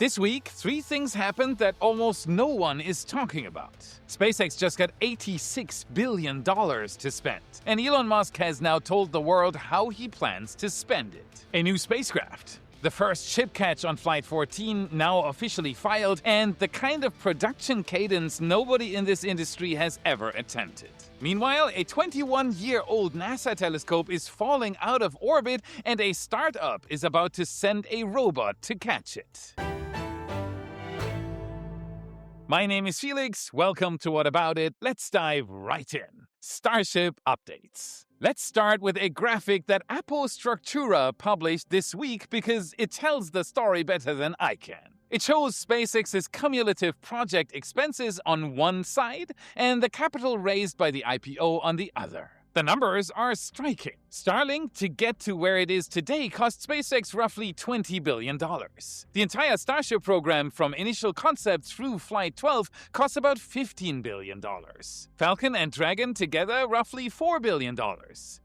This week, 3 things happened that almost no one is talking about. SpaceX just got $86 billion to spend, and Elon Musk has now told the world how he plans to spend it. A new spacecraft, the first ship catch on Flight 14 now officially filed, and the kind of production cadence nobody in this industry has ever attempted. Meanwhile, a 21-year-old NASA telescope is falling out of orbit, and a startup is about to send a robot to catch it. My name is Felix, welcome to What About It. Let's dive right in. Starship updates. Let's start with a graphic that Apostructura published this week because it tells the story better than I can. It shows SpaceX's cumulative project expenses on one side and the capital raised by the IPO on the other. The numbers are striking. Starlink, to get to where it is today, cost SpaceX roughly $20 billion. The entire Starship program, from initial concept through Flight 12, costs about $15 billion. Falcon and Dragon together, roughly $4 billion.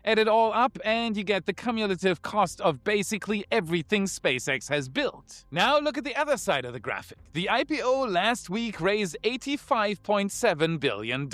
Add it all up and you get the cumulative cost of basically everything SpaceX has built. Now look at the other side of the graphic. The IPO last week raised $85.7 billion.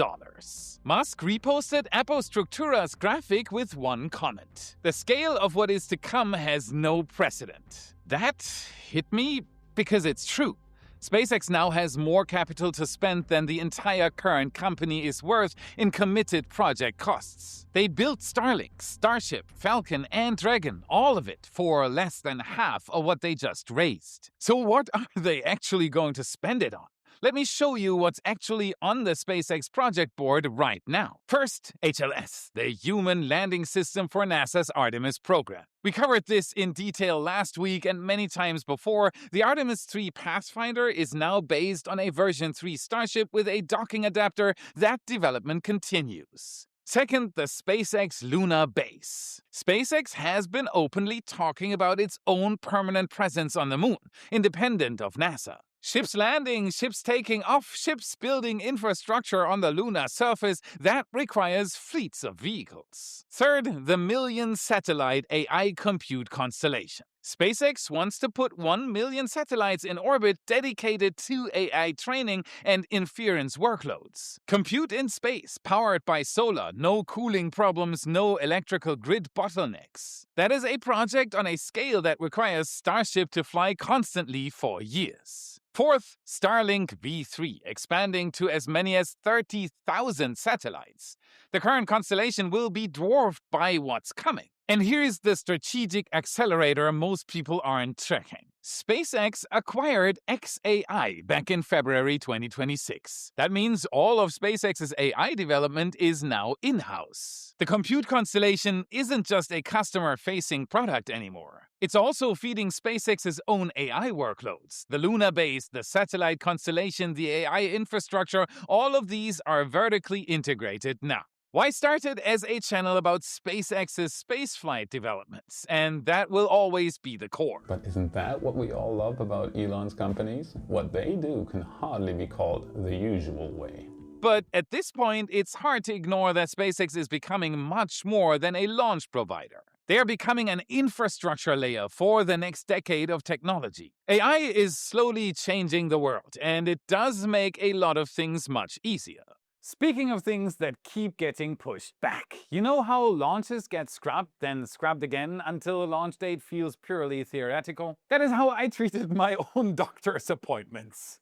Musk reposted Apostructura's graphic with one comment. The scale of what is to come has no precedent. That hit me because it's true. SpaceX now has more capital to spend than the entire current company is worth in committed project costs. They built Starlink, Starship, Falcon, and Dragon, all of it, for less than half of what they just raised. So what are they actually going to spend it on? Let me show you what's actually on the SpaceX project board right now. First, HLS, the Human Landing System for NASA's Artemis program. We covered this in detail last week and many times before. The Artemis 3 Pathfinder is now based on a version 3 Starship with a docking adapter. That development continues. Second, the SpaceX Lunar Base. SpaceX has been openly talking about its own permanent presence on the moon, independent of NASA. Ships landing, ships taking off, ships building infrastructure on the lunar surface, that requires fleets of vehicles. Third, the million-satellite AI compute constellation. SpaceX wants to put 1 million satellites in orbit dedicated to AI training and inference workloads. Compute in space, powered by solar, no cooling problems, no electrical grid bottlenecks. That is a project on a scale that requires Starship to fly constantly for years. Fourth, Starlink V3, expanding to as many as 30,000 satellites. The current constellation will be dwarfed by what's coming. And here's the strategic accelerator most people aren't tracking. SpaceX acquired xAI back in February 2026. That means all of SpaceX's AI development is now in-house. The compute constellation isn't just a customer-facing product anymore. It's also feeding SpaceX's own AI workloads. The lunar base, the satellite constellation, the AI infrastructure, all of these are vertically integrated now. Why started as a channel about SpaceX's spaceflight developments, and that will always be the core. But isn't that what we all love about Elon's companies? What they do can hardly be called the usual way. But at this point, it's hard to ignore that SpaceX is becoming much more than a launch provider. They are becoming an infrastructure layer for the next decade of technology. AI is slowly changing the world, and it does make a lot of things much easier. Speaking of things that keep getting pushed back, you know how launches get scrapped, then scrapped again until a launch date feels purely theoretical? That is how I treated my own doctor's appointments.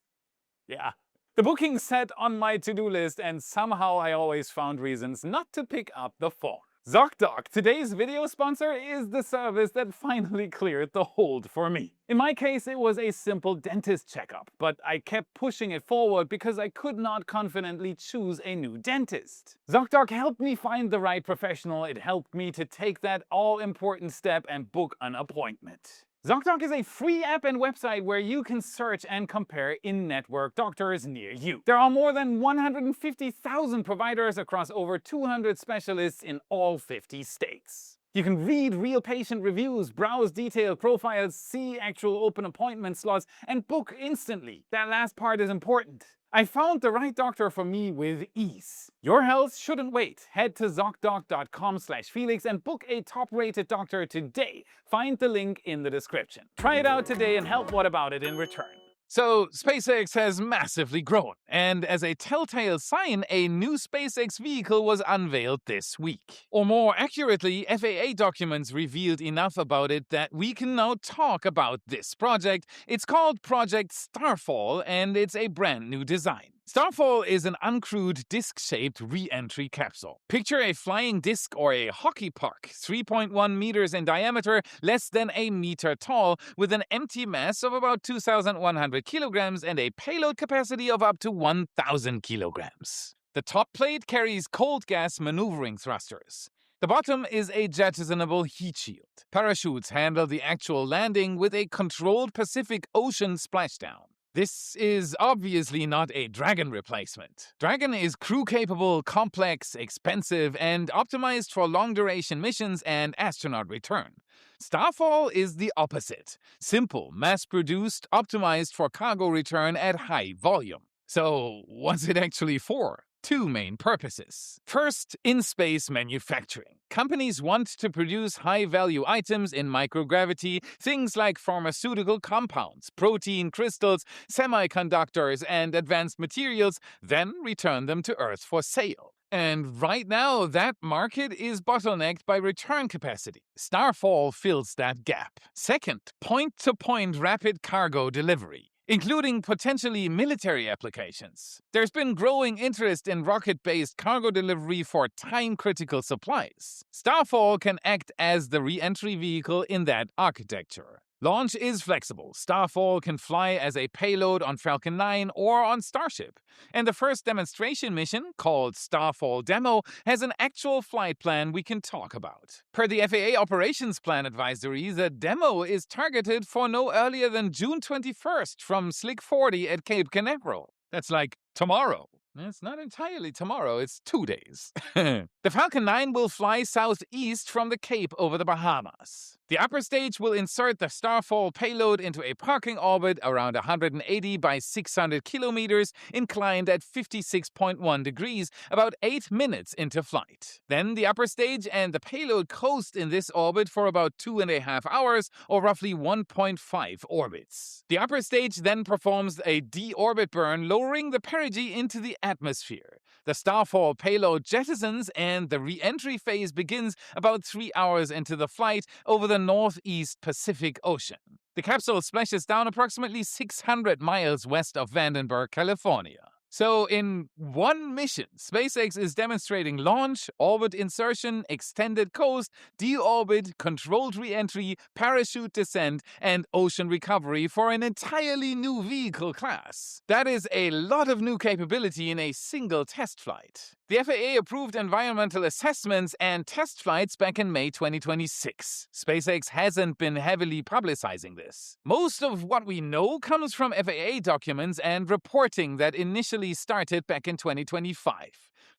Yeah. The booking sat on my to-do list and somehow I always found reasons not to pick up the phone. ZocDoc, today's video sponsor, is the service that finally cleared the hold for me. In my case, it was a simple dentist checkup, but I kept pushing it forward because I could not confidently choose a new dentist. ZocDoc helped me find the right professional. It helped me to take that all-important step and book an appointment. ZocDoc is a free app and website where you can search and compare in-network doctors near you. There are more than 150,000 providers across over 200 specialists in all 50 states. You can read real patient reviews, browse detailed profiles, see actual open appointment slots, and book instantly. That last part is important. I found the right doctor for me with ease. Your health shouldn't wait. Head to ZocDoc.com/Felix and book a top-rated doctor today. Find the link in the description. Try it out today and help What About It in return. So, SpaceX has massively grown, and as a telltale sign, a new SpaceX vehicle was unveiled this week. Or more accurately, FAA documents revealed enough about it that we can now talk about this project. It's called Project Starfall, and it's a brand new design. Starfall is an uncrewed disc-shaped re-entry capsule. Picture a flying disc or a hockey puck, 3.1 meters in diameter, less than a meter tall, with an empty mass of about 2,100 kilograms and a payload capacity of up to 1,000 kilograms. The top plate carries cold gas maneuvering thrusters. The bottom is a jettisonable heat shield. Parachutes handle the actual landing with a controlled Pacific Ocean splashdown. This is obviously not a Dragon replacement. Dragon is crew-capable, complex, expensive, and optimized for long-duration missions and astronaut return. Starfall is the opposite. Simple, mass-produced, optimized for cargo return at high volume. So, what's it actually for? Two main purposes. First, in-space manufacturing. Companies want to produce high-value items in microgravity, things like pharmaceutical compounds, protein crystals, semiconductors, and advanced materials, then return them to Earth for sale. And right now, that market is bottlenecked by return capacity. Starfall fills that gap. Second, point-to-point rapid cargo delivery, including potentially military applications. There's been growing interest in rocket-based cargo delivery for time-critical supplies. Starfall can act as the re-entry vehicle in that architecture. Launch is flexible. Starfall can fly as a payload on Falcon 9 or on Starship. And the first demonstration mission, called Starfall Demo, has an actual flight plan we can talk about. Per the FAA Operations Plan Advisory, the demo is targeted for no earlier than June 21st from Slick 40 at Cape Canaveral. That's like tomorrow. It's not entirely tomorrow, it's 2 days. The Falcon 9 will fly southeast from the Cape over the Bahamas. The upper stage will insert the Starfall payload into a parking orbit around 180 by 600 kilometers, inclined at 56.1 degrees, about 8 minutes into flight. Then the upper stage and the payload coast in this orbit for about 2.5 hours, or roughly 1.5 orbits. The upper stage then performs a deorbit burn, lowering the perigee into the atmosphere. The Starfall payload jettisons and the re-entry phase begins about 3 hours into the flight over the northeast Pacific Ocean. The capsule splashes down approximately 600 miles west of Vandenberg, California. So in one mission, SpaceX is demonstrating launch, orbit insertion, extended coast, deorbit, controlled re-entry, parachute descent, and ocean recovery for an entirely new vehicle class. That is a lot of new capability in a single test flight. The FAA approved environmental assessments and test flights back in May 2026. SpaceX hasn't been heavily publicizing this. Most of what we know comes from FAA documents and reporting that initially started back in 2025.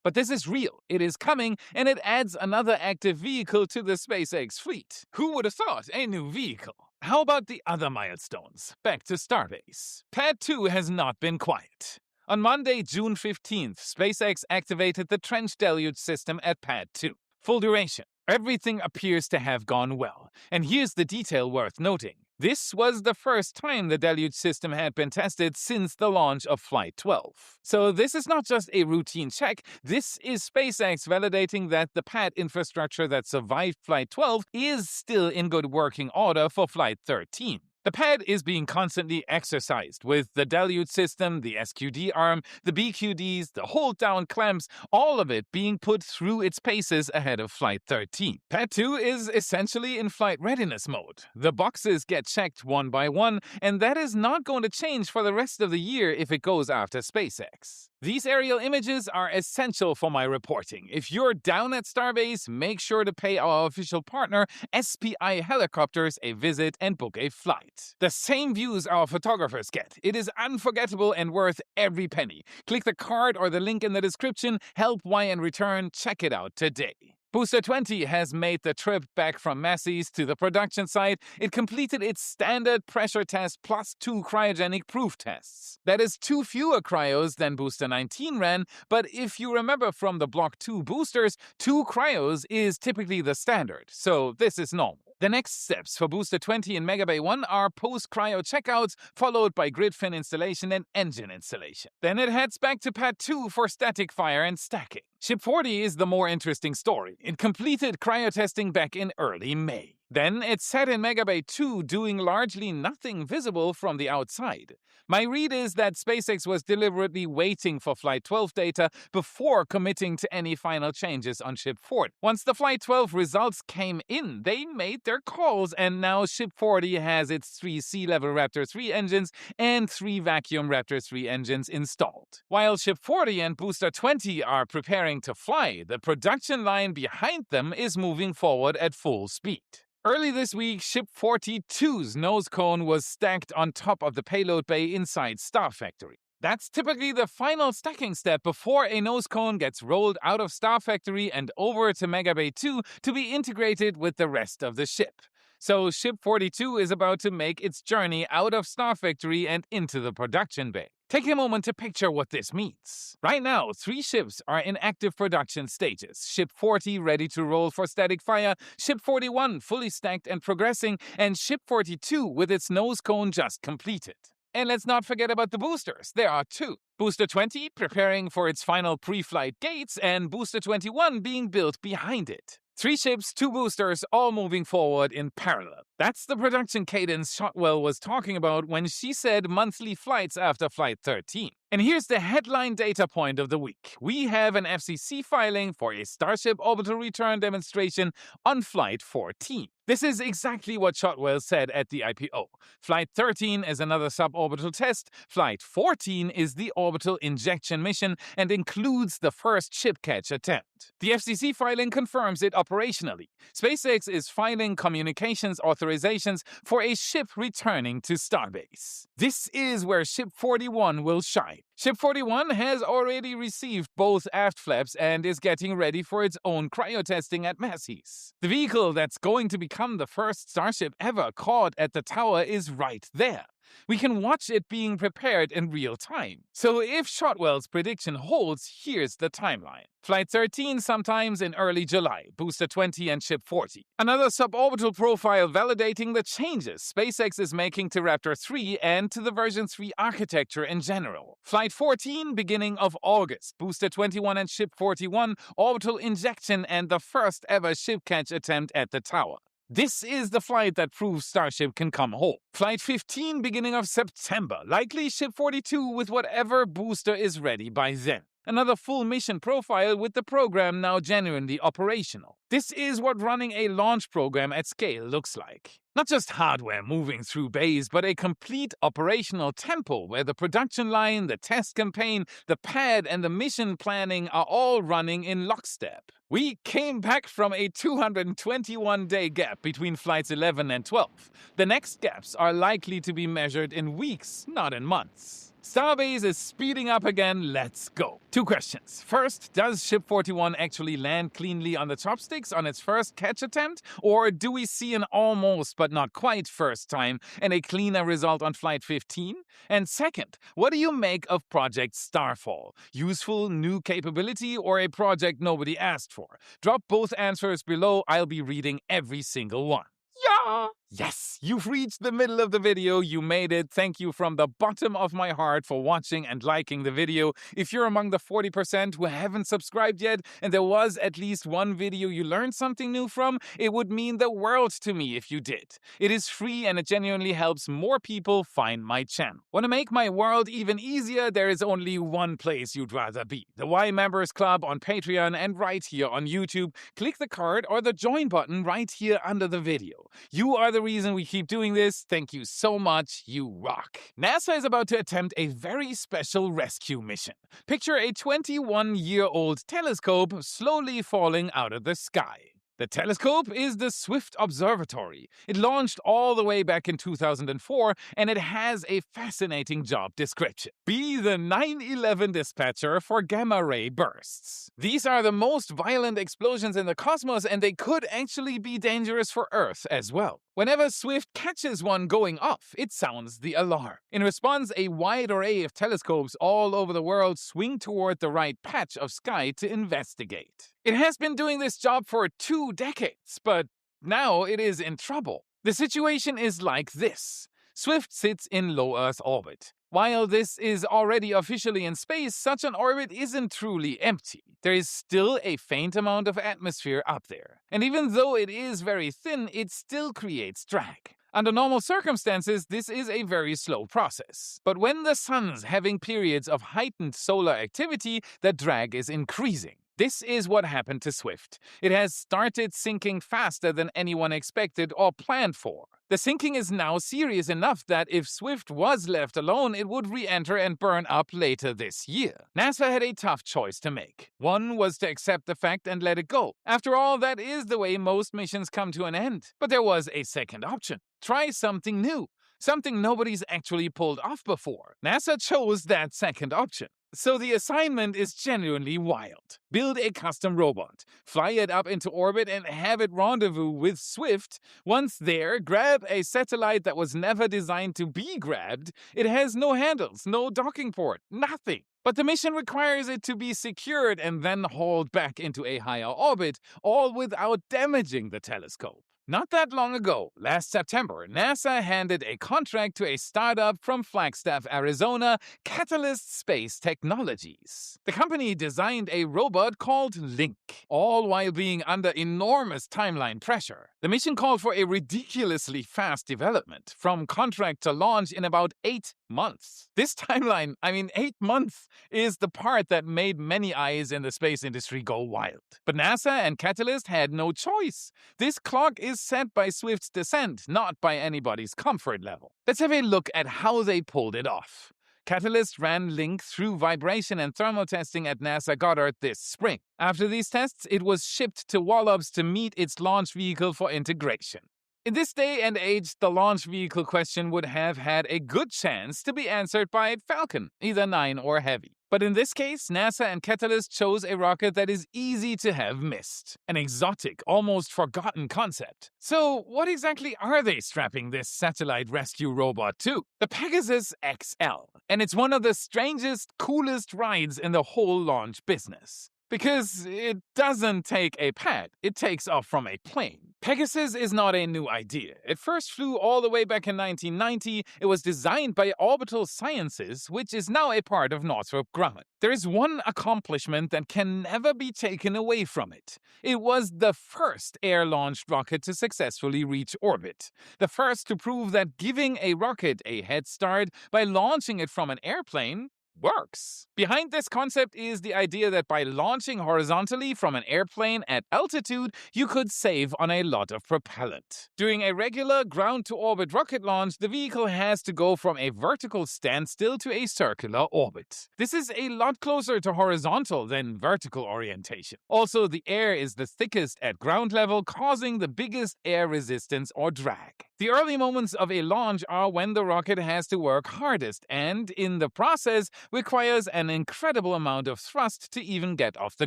But this is real, it is coming, and it adds another active vehicle to the SpaceX fleet. Who would have thought a new vehicle? How about the other milestones? Back to Starbase. Pad 2 has not been quiet. On Monday, June 15th, SpaceX activated the trench deluge system at Pad 2. Full duration. Everything appears to have gone well. And here's the detail worth noting. This was the first time the deluge system had been tested since the launch of Flight 12. So this is not just a routine check, this is SpaceX validating that the pad infrastructure that survived Flight 12 is still in good working order for Flight 13. The pad is being constantly exercised with the deluge system, the SQD arm, the BQDs, the hold-down clamps, all of it being put through its paces ahead of Flight 13. Pad 2 is essentially in flight readiness mode. The boxes get checked one by one, and that is not going to change for the rest of the year if it goes after SpaceX. These aerial images are essential for my reporting. If you're down at Starbase, make sure to pay our official partner, SPI Helicopters, a visit and book a flight. The same views our photographers get. It is unforgettable and worth every penny. Click the card or the link in the description, help Y and return, check it out today. Booster 20 has made the trip back from Massey's to the production site. It completed its standard pressure test plus 2 cryogenic proof tests. That is 2 fewer cryos than Booster 19 ran, but if you remember from the Block 2 boosters, 2 cryos is typically the standard, so this is normal. The next steps for Booster 20 in Megabay 1 are post-cryo checkouts, followed by grid fin installation and engine installation. Then it heads back to Pad 2 for static fire and stacking. Ship 40 is the more interesting story. It completed cryo testing back in early May. Then it sat in Megabay 2 doing largely nothing visible from the outside. My read is that SpaceX was deliberately waiting for Flight 12 data before committing to any final changes on Ship 40. Once the Flight 12 results came in, they made their calls, and now Ship 40 has its 3 sea-level Raptor 3 engines and 3 vacuum Raptor 3 engines installed. While Ship 40 and Booster 20 are preparing to fly, the production line behind them is moving forward at full speed. Early this week, Ship 42's nose cone was stacked on top of the payload bay inside Star Factory. That's typically the final stacking step before a nose cone gets rolled out of Star Factory and over to Megabay 2 to be integrated with the rest of the ship. So Ship 42 is about to make its journey out of Star Factory and into the production bay. Take a moment to picture what this means. Right now, 3 ships are in active production stages. Ship 40 ready to roll for static fire, Ship 41 fully stacked and progressing, and Ship 42 with its nose cone just completed. And let's not forget about the boosters. There are 2. Booster 20 preparing for its final pre-flight gates, and Booster 21 being built behind it. 3 ships, 2 boosters, all moving forward in parallel. That's the production cadence Shotwell was talking about when she said monthly flights after Flight 13. And here's the headline data point of the week. We have an FCC filing for a Starship orbital return demonstration on Flight 14. This is exactly what Shotwell said at the IPO. Flight 13 is another suborbital test. Flight 14 is the orbital injection mission and includes the first ship catch attempt. The FCC filing confirms it operationally. SpaceX is filing communications authorizations for a ship returning to Starbase. This is where Ship 41 will shine. Ship 41 has already received both aft flaps and is getting ready for its own cryo testing at Massey's. The vehicle that's going to become the first Starship ever caught at the tower is right there. We can watch it being prepared in real time. So if Shotwell's prediction holds, here's the timeline. Flight 13 sometimes in early July, Booster 20 and Ship 40. Another suborbital profile validating the changes SpaceX is making to Raptor 3 and to the version 3 architecture in general. Flight 14 beginning of August, Booster 21 and Ship 41, orbital injection and the first ever ship catch attempt at the tower. This is the flight that proves Starship can come home. Flight 15 beginning of September, likely Ship 42 with whatever booster is ready by then. Another full mission profile with the program now genuinely operational. This is what running a launch program at scale looks like. Not just hardware moving through bays, but a complete operational tempo where the production line, the test campaign, the pad, and the mission planning are all running in lockstep. We came back from a 221-day gap between flights 11 and 12. The next gaps are likely to be measured in weeks, not in months. Starbase is speeding up again, let's go. 2 questions. First, does Ship 41 actually land cleanly on the chopsticks on its first catch attempt? Or do we see an almost but not quite first time and a cleaner result on Flight 15? And second, what do you make of Project Starfall? Useful new capability or a project nobody asked for? Drop both answers below, I'll be reading every single one. Yeah! Yes, you've reached the middle of the video, you made it. Thank you from the bottom of my heart for watching and liking the video. If you're among the 40% who haven't subscribed yet, and there was at least one video you learned something new from, it would mean the world to me if you did. It is free and it genuinely helps more people find my channel. Want to make my world even easier? There is only one place you'd rather be. The Y Members Club on Patreon and right here on YouTube. Click the card or the join button right here under the video. You are the reason we keep doing this. Thank you so much. You rock. NASA is about to attempt a very special rescue mission. Picture a 21-year-old telescope slowly falling out of the sky. The telescope is the Swift Observatory. It launched all the way back in 2004, and it has a fascinating job description. Be the 9/11 dispatcher for gamma-ray bursts. These are the most violent explosions in the cosmos, and they could actually be dangerous for Earth as well. Whenever Swift catches one going off, it sounds the alarm. In response, a wide array of telescopes all over the world swing toward the right patch of sky to investigate. It has been doing this job for 2 decades, but now it is in trouble. The situation is like this. Swift sits in low Earth orbit. While this is already officially in space, such an orbit isn't truly empty. There is still a faint amount of atmosphere up there. And even though it is very thin, it still creates drag. Under normal circumstances, this is a very slow process. But when the sun's having periods of heightened solar activity, the drag is increasing. This is what happened to Swift. It has started sinking faster than anyone expected or planned for. The sinking is now serious enough that if Swift was left alone, it would re-enter and burn up later this year. NASA had a tough choice to make. One was to accept the fact and let it go. After all, that is the way most missions come to an end. But there was a second option. Try something new. Something nobody's actually pulled off before. NASA chose that second option. So the assignment is genuinely wild. Build a custom robot, fly it up into orbit and have it rendezvous with Swift. Once there, grab a satellite that was never designed to be grabbed. It has no handles, no docking port, nothing. But the mission requires it to be secured and then hauled back into a higher orbit, all without damaging the telescope. Not that long ago, last September, NASA handed a contract to a startup from Flagstaff, Arizona, Catalyst Space Technologies. The company designed a robot called Link, all while being under enormous timeline pressure. The mission called for a ridiculously fast development, from contract to launch in about 8 months. This timeline, 8 months, is the part that made many eyes in the space industry go wild. But NASA and Catalyst had no choice. This clock is set by Swift's descent, not by anybody's comfort level. Let's have a look at how they pulled it off. Catalyst ran Link through vibration and thermal testing at NASA Goddard this spring. After these tests, it was shipped to Wallops to meet its launch vehicle for integration. In this day and age, the launch vehicle question would have had a good chance to be answered by Falcon, either 9 or Heavy. But in this case, NASA and Catalyst chose a rocket that is easy to have missed. An exotic, almost forgotten concept. So what exactly are they strapping this satellite rescue robot to? The Pegasus XL. And it's one of the strangest, coolest rides in the whole launch business. Because it doesn't take a pad, it takes off from a plane. Pegasus is not a new idea. It first flew all the way back in 1990. It was designed by Orbital Sciences, which is now a part of Northrop Grumman. There is one accomplishment that can never be taken away from it. It was the first air-launched rocket to successfully reach orbit. The first to prove that giving a rocket a head start by launching it from an airplane works. Behind this concept is the idea that by launching horizontally from an airplane at altitude, you could save on a lot of propellant. During a regular ground-to-orbit rocket launch, the vehicle has to go from a vertical standstill to a circular orbit. This is a lot closer to horizontal than vertical orientation. Also, the air is the thickest at ground level, causing the biggest air resistance or drag. The early moments of a launch are when the rocket has to work hardest and, in the process, requires an incredible amount of thrust to even get off the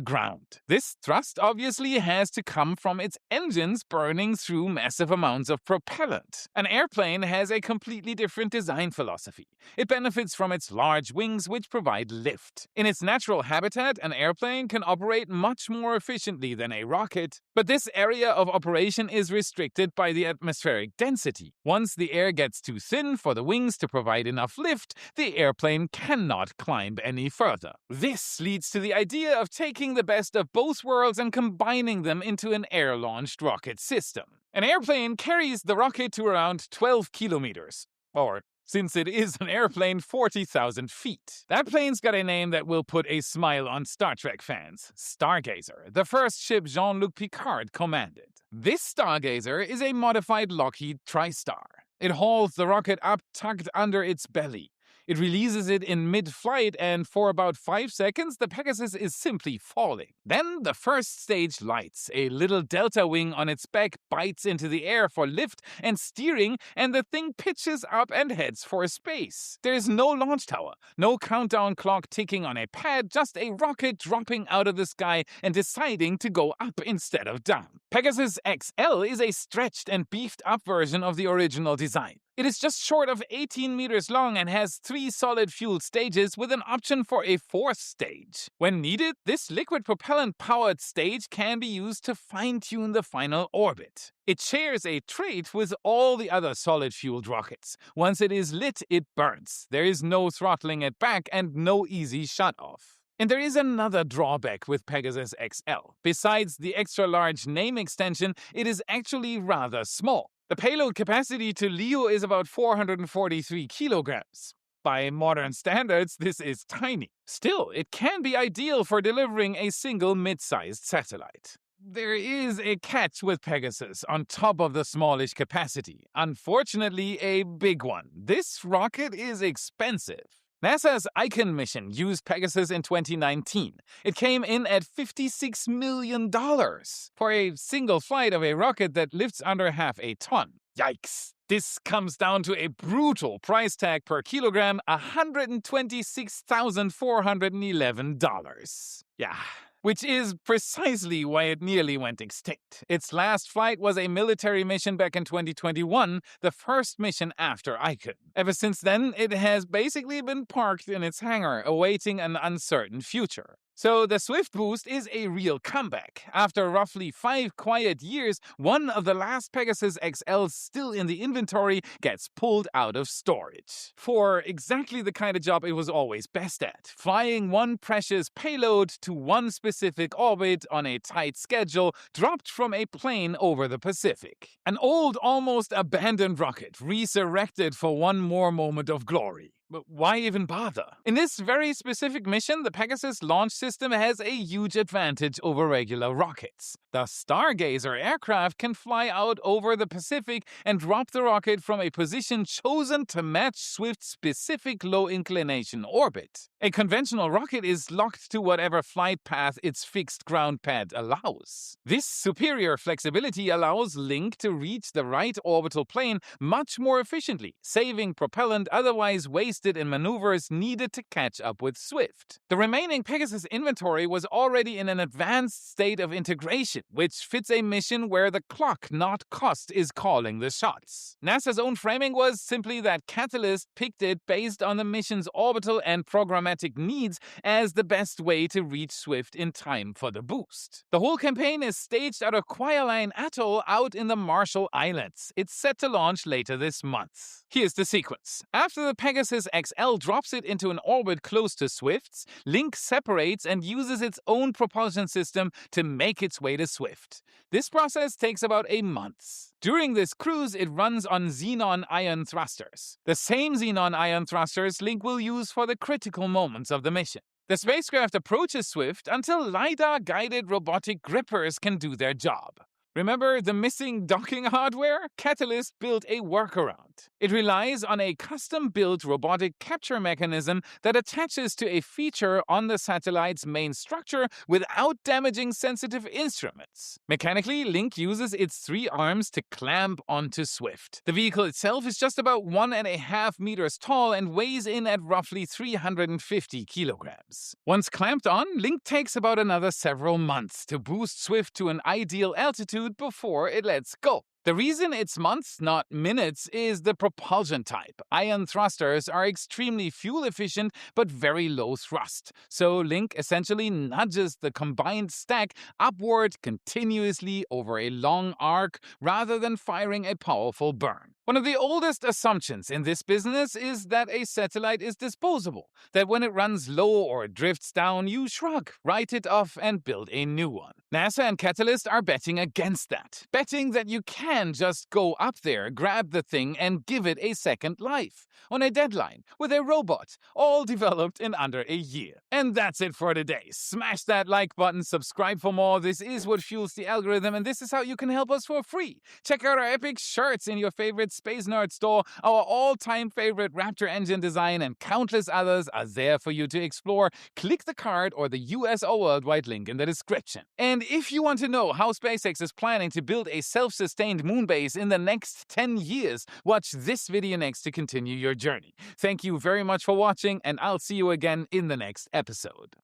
ground. This thrust obviously has to come from its engines burning through massive amounts of propellant. An airplane has a completely different design philosophy. It benefits from its large wings, which provide lift. In its natural habitat, an airplane can operate much more efficiently than a rocket, but this area of operation is restricted by the atmospheric density. Once the air gets too thin for the wings to provide enough lift, the airplane cannot climb any further. This leads to the idea of taking the best of both worlds and combining them into an air-launched rocket system. An airplane carries the rocket to around 12 kilometers, or, since it is an airplane, 40,000 feet. That plane's got a name that will put a smile on Star Trek fans. Stargazer, the first ship Jean-Luc Picard commanded. This Stargazer is a modified Lockheed TriStar. It hauls the rocket up tucked under its belly. It releases it in mid-flight, and for about 5 seconds, the Pegasus is simply falling. Then the first stage lights. A little delta wing on its back bites into the air for lift and steering, and the thing pitches up and heads for space. There's no launch tower, no countdown clock ticking on a pad, just a rocket dropping out of the sky and deciding to go up instead of down. Pegasus XL is a stretched and beefed up version of the original design. It is just short of 18 meters long and has 3 solid-fuel stages with an option for a 4th stage. When needed, this liquid propellant-powered stage can be used to fine-tune the final orbit. It shares a trait with all the other solid-fueled rockets. Once it is lit, it burns. There is no throttling it back and no easy shut-off. And there is another drawback with Pegasus XL. Besides the extra-large name extension, it is actually rather small. The payload capacity to LEO is about 443 kilograms. By modern standards, this is tiny. Still, it can be ideal for delivering a single mid-sized satellite. There is a catch with Pegasus on top of the smallish capacity. Unfortunately, a big one. This rocket is expensive. NASA's Icon mission used Pegasus in 2019. It came in at $56 million for a single flight of a rocket that lifts under half a ton. Yikes! This comes down to a brutal price tag per kilogram, $126,411. Yeah. Which is precisely why it nearly went extinct. Its last flight was a military mission back in 2021, the first mission after Icon. Ever since then, it has basically been parked in its hangar, awaiting an uncertain future. So the Swift boost is a real comeback. After roughly 5 quiet years, one of the last Pegasus XLs still in the inventory gets pulled out of storage. For exactly the kind of job it was always best at, flying one precious payload to one specific orbit on a tight schedule dropped from a plane over the Pacific. An old, almost abandoned rocket resurrected for one more moment of glory. But why even bother? In this very specific mission, the Pegasus launch system has a huge advantage over regular rockets. The Stargazer aircraft can fly out over the Pacific and drop the rocket from a position chosen to match Swift's specific low-inclination orbit. A conventional rocket is locked to whatever flight path its fixed ground pad allows. This superior flexibility allows Link to reach the right orbital plane much more efficiently, saving propellant otherwise wasted in maneuvers needed to catch up with Swift. The remaining Pegasus inventory was already in an advanced state of integration, which fits a mission where the clock, not cost, is calling the shots. NASA's own framing was simply that Catalyst picked it based on the mission's orbital and programmatic needs as the best way to reach Swift in time for the boost. The whole campaign is staged out of Kwajalein Atoll out in the Marshall Islands. It's set to launch later this month. Here's the sequence. After the Pegasus XL drops it into an orbit close to Swift's, Link separates and uses its own propulsion system to make its way to Swift. This process takes about a month. During this cruise, it runs on xenon ion thrusters. The same xenon ion thrusters Link will use for the critical moments of the mission. The spacecraft approaches Swift until LiDAR-guided robotic grippers can do their job. Remember the missing docking hardware? Catalyst built a workaround. It relies on a custom-built robotic capture mechanism that attaches to a feature on the satellite's main structure without damaging sensitive instruments. Mechanically, Link uses its 3 arms to clamp onto Swift. The vehicle itself is just about 1.5 meters tall and weighs in at roughly 350 kilograms. Once clamped on, Link takes about another several months to boost Swift to an ideal altitude before it lets go. The reason it's months, not minutes, is the propulsion type. Ion thrusters are extremely fuel efficient but very low thrust, so Link essentially nudges the combined stack upward continuously over a long arc rather than firing a powerful burn. One of the oldest assumptions in this business is that a satellite is disposable, that when it runs low or drifts down, you shrug, write it off, and build a new one. NASA and Catalyst are betting against that, betting that you can just go up there, grab the thing, and give it a second life, on a deadline, with a robot, all developed in under a year. And that's it for today. Smash that like button, subscribe for more. This is what fuels the algorithm, and this is how you can help us for free. Check out our epic shirts in your favorite Space Nerd store. Our all-time favorite Raptor engine design and countless others are there for you to explore. Click the card or the US or worldwide link in the description. And if you want to know how SpaceX is planning to build a self-sustained moon base in the next 10 years, watch this video next to continue your journey. Thank you very much for watching, and I'll see you again in the next episode.